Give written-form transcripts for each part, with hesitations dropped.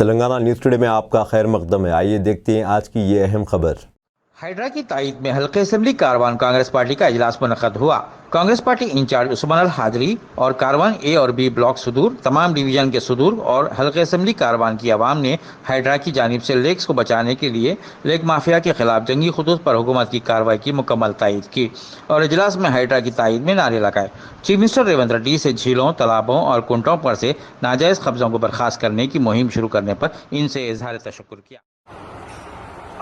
Telangana news today में आपका खैर मकदम है। आइए देखते हैं आज की ये अहम खबर। हाइड्रा की तायद में हल्के असेंबली कारवान कांग्रेस पार्टी का इजलास मुनक्कद हुआ। कांग्रेस पार्टी इंचार्ज उस्मान अल हाजरी और कारवान ए और बी ब्लॉक सुदूर, तमाम डिवीजन के सुदूर और हल्के असेंबली कारवान की आवाम ने हाइड्रा की जानिब से लेक्स को बचाने के लिए लेक माफिया के खिलाफ जंगी खुतूत पर हुकूमत की कार्रवाई की मुकम्मल तायद की और इजलास में हाइड्रा की तायद में नारे लगाए। चीफ मिनिस्टर रेवंत रेड्डी से झीलों, तालाबों और कुंटों पर से नाजायज कब्जों को बर्खास्त करने की मुहिम शुरू करने पर इनसे इजहार तशक्कुर किया।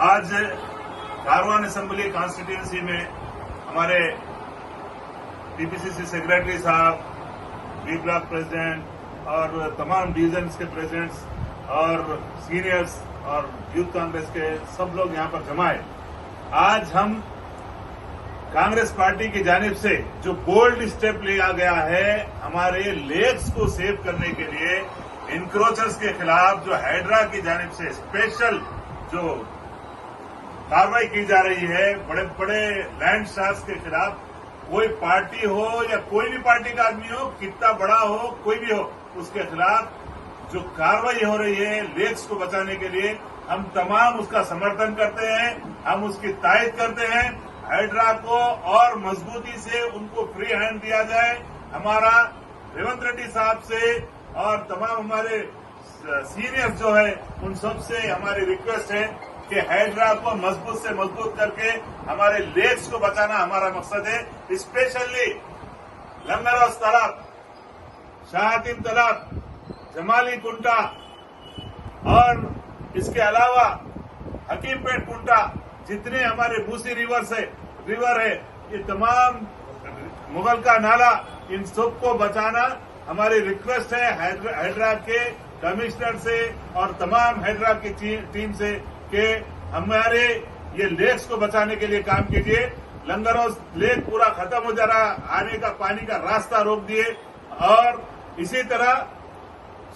आज कारवान असेंबली कॉन्स्टिट्यूंसी में हमारे टीपीसीसी सेक्रेटरी साहब, बी ब्लॉक प्रेसिडेंट और तमाम डिवीजन्स के प्रेसिडेंट्स और सीनियर्स और यूथ कांग्रेस के सब लोग यहां पर जमा है। आज हम कांग्रेस पार्टी की जानिब से जो बोल्ड स्टेप लिया गया है हमारे लेक्स को सेव करने के लिए, इंक्रोचर्स के खिलाफ जो हाइड्रा की जानिब से स्पेशल जो कार्रवाई की जा रही है, बड़े बड़े लैंड शार्क्स के खिलाफ, कोई पार्टी हो या कोई भी पार्टी का आदमी हो, कितना बड़ा हो, कोई भी हो, उसके खिलाफ जो कार्रवाई हो रही है लेक्स को बचाने के लिए, हम तमाम उसका समर्थन करते हैं, हम उसकी तायद करते हैं। हाइड्रा को और मजबूती से उनको फ्री हैंड दिया जाए। हमारा रेवंत रेड्डी साहब से और तमाम हमारे सीनियर्स जो है उन सबसे हमारी रिक्वेस्ट है कि हाइड्रा को मजबूत से मजबूत करके हमारे लेक्स को बचाना हमारा मकसद है। स्पेशली लंगरौस तालाब, शाहतीन तालाब, जमाली कुंटा और इसके अलावा हकीमपेट कुंटा, जितने हमारे बूसी रिवर है, ये तमाम मुगल का नाला, इन सबको बचाना हमारी रिक्वेस्ट है हाइड्रा के कमिश्नर से और तमाम हाइड्रा की टीम से कि हमारे ये लेक्स को बचाने के लिए काम कीजिए। लंगरौस लेक पूरा खत्म हो जा रहा, आने का पानी का रास्ता रोक दिए और इसी तरह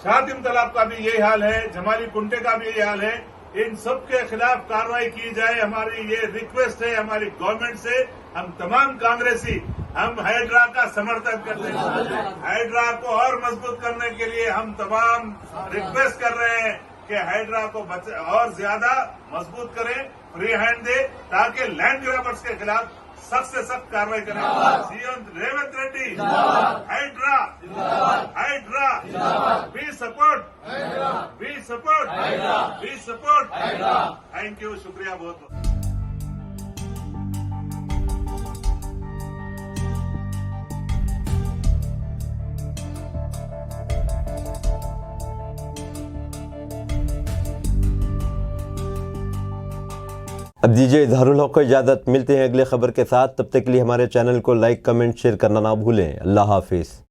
शाहतीन तालाब का भी यही हाल है, जमाली कुंटे का भी यही हाल है। इन सब के खिलाफ कार्रवाई की जाए, हमारी ये रिक्वेस्ट है हमारी गवर्नमेंट से। हम तमाम कांग्रेसी हम हाइड्रा का समर्थन करते हैं। हाइड्रा को और मजबूत करने के लिए हम तमाम रिक्वेस्ट कर रहे हैं कि हाइड्रा को और ज्यादा मजबूत करें, फ्री हैंड दे, ताकि लैंड ग्रैबर्स के खिलाफ सख्त से सख्त कार्रवाई करें। CM Revanth Reddy, HYDRAA, HYDRAA, we support, we support, we support. Thank you, शुक्रिया बहुत बहुत। अब दीजिए इजहारुल हक को इजाज़त। मिलते हैं अगले खबर के साथ। तब तक के लिए हमारे चैनल को लाइक, कमेंट, शेयर करना ना भूलें। अल्लाह हाफिज़।